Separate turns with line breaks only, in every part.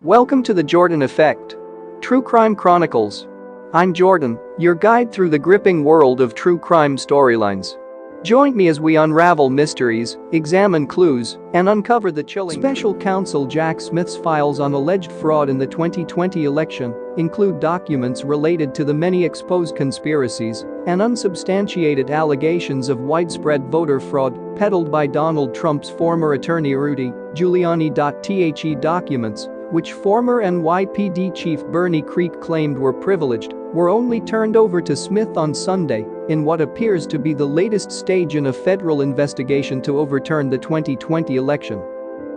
Welcome to the Jordan Effect. True Crime Chronicles. I'm Jordan, your guide through the gripping world of true crime storylines. Join me as we unravel mysteries, examine clues, and uncover the chilling. Special Counsel Jack Smith's files on alleged fraud in the 2020 election include documents related to the many exposed conspiracies and unsubstantiated allegations of widespread voter fraud peddled by Donald Trump's former attorney Rudy Giuliani. The documents, which former NYPD Chief Bernie Creek claimed were privileged, were only turned over to Smith on Sunday in what appears to be the latest stage in a federal investigation to overturn the 2020 election.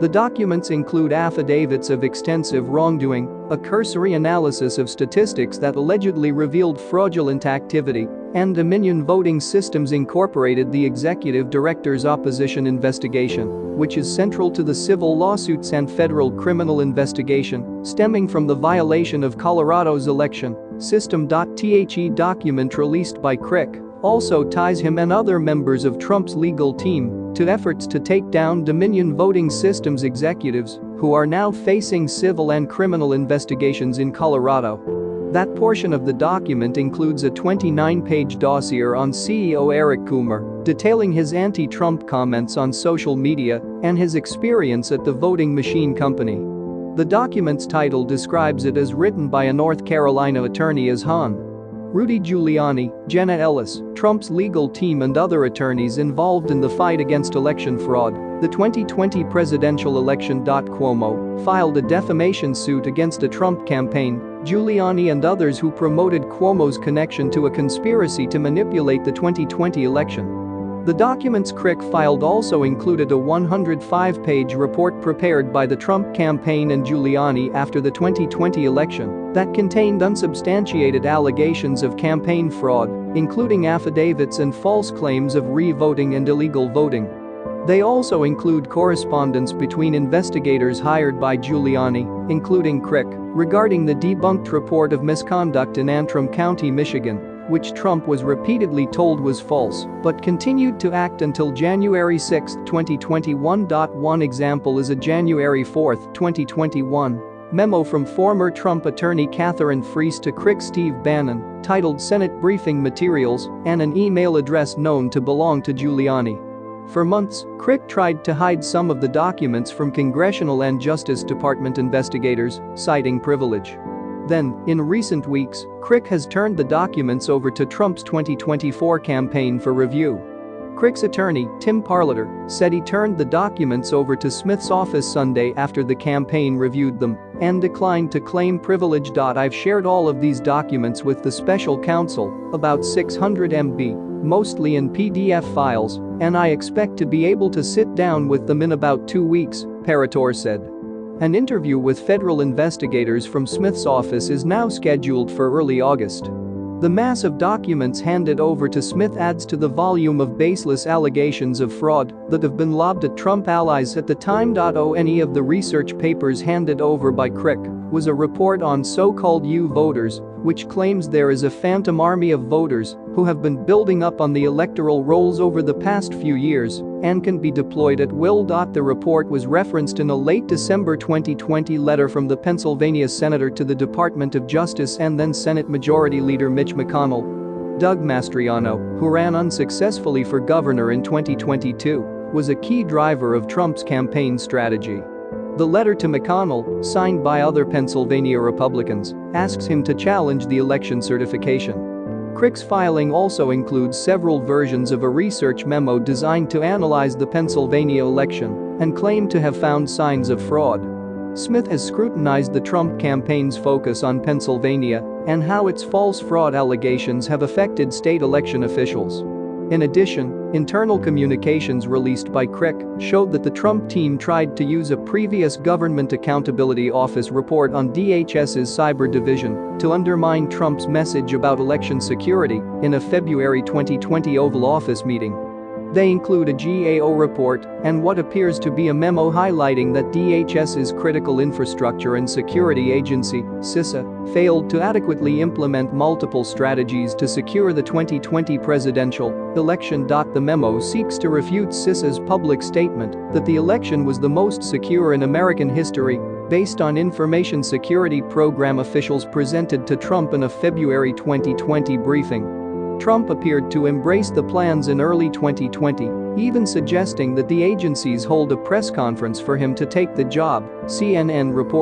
The documents include affidavits of extensive wrongdoing, a cursory analysis of statistics that allegedly revealed fraudulent activity, and Dominion Voting Systems Incorporated, the executive director's opposition investigation, which is central to the civil lawsuits and federal criminal investigation stemming from the violation of Colorado's election system. The document released by Crick also ties him and other members of Trump's legal team to efforts to take down Dominion Voting Systems executives who are now facing civil and criminal investigations in Colorado. That portion of the document includes a 29-page dossier on CEO Eric Coomer, detailing his anti-Trump comments on social media and his experience at the voting machine company. The document's title describes it as written by a North Carolina attorney as Hon. Rudy Giuliani, Jenna Ellis, Trump's legal team and other attorneys involved in the fight against election fraud, the 2020 presidential election. Cuomo filed a defamation suit against the Trump campaign, Giuliani and others who promoted Cuomo's connection to a conspiracy to manipulate the 2020 election. The documents Crick filed also included a 105-page report prepared by the Trump campaign and Giuliani after the 2020 election that contained unsubstantiated allegations of campaign fraud, including affidavits and false claims of re-voting and illegal voting. They also include correspondence between investigators hired by Giuliani, including Crick, regarding the debunked report of misconduct in Antrim County, Michigan, which Trump was repeatedly told was false, but continued to act until January 6, 2021. One example is a January 4, 2021, memo from former Trump attorney Catherine Freese to Crick Steve Bannon, titled Senate Briefing Materials, and an email address known to belong to Giuliani. For months, Crick tried to hide some of the documents from Congressional and Justice Department investigators, citing privilege. Then, in recent weeks, Crick has turned the documents over to Trump's 2024 campaign for review. Crick's attorney, Tim Parleter, said he turned the documents over to Smith's office Sunday after the campaign reviewed them and declined to claim privilege. I've shared all of these documents with the special counsel, about 600 MB, mostly in PDF files, and I expect to be able to sit down with them in about 2 weeks, Parleter said. An interview with federal investigators from Smith's office is now scheduled for early August. The mass of documents handed over to Smith adds to the volume of baseless allegations of fraud that have been lobbed at Trump allies at the time. Any of the research papers handed over by Crick was a report on so-called U-voters, which claims there is a phantom army of voters who have been building up on the electoral rolls over the past few years and can be deployed at will. The report was referenced in a late December 2020 letter from the Pennsylvania senator to the Department of Justice and then Senate Majority Leader Mitch McConnell. Doug Mastriano, who ran unsuccessfully for governor in 2022, was a key driver of Trump's campaign strategy. The letter to McConnell, signed by other Pennsylvania Republicans, asks him to challenge the election certification. Crick's filing also includes several versions of a research memo designed to analyze the Pennsylvania election and claimed to have found signs of fraud. Smith has scrutinized the Trump campaign's focus on Pennsylvania and how its false fraud allegations have affected state election officials. In addition, internal communications released by Crick showed that the Trump team tried to use a previous Government Accountability Office report on DHS's cyber division to undermine Trump's message about election security in a February 2020 Oval Office meeting. They include a GAO report and what appears to be a memo highlighting that DHS's Critical Infrastructure and Security Agency, CISA, failed to adequately implement multiple strategies to secure the 2020 presidential election. The memo seeks to refute CISA's public statement that the election was the most secure in American history based on information security program officials presented to Trump in a February 2020 briefing. Trump appeared to embrace the plans in early 2020, even suggesting that the agencies hold a press conference for him to take the job, CNN reported.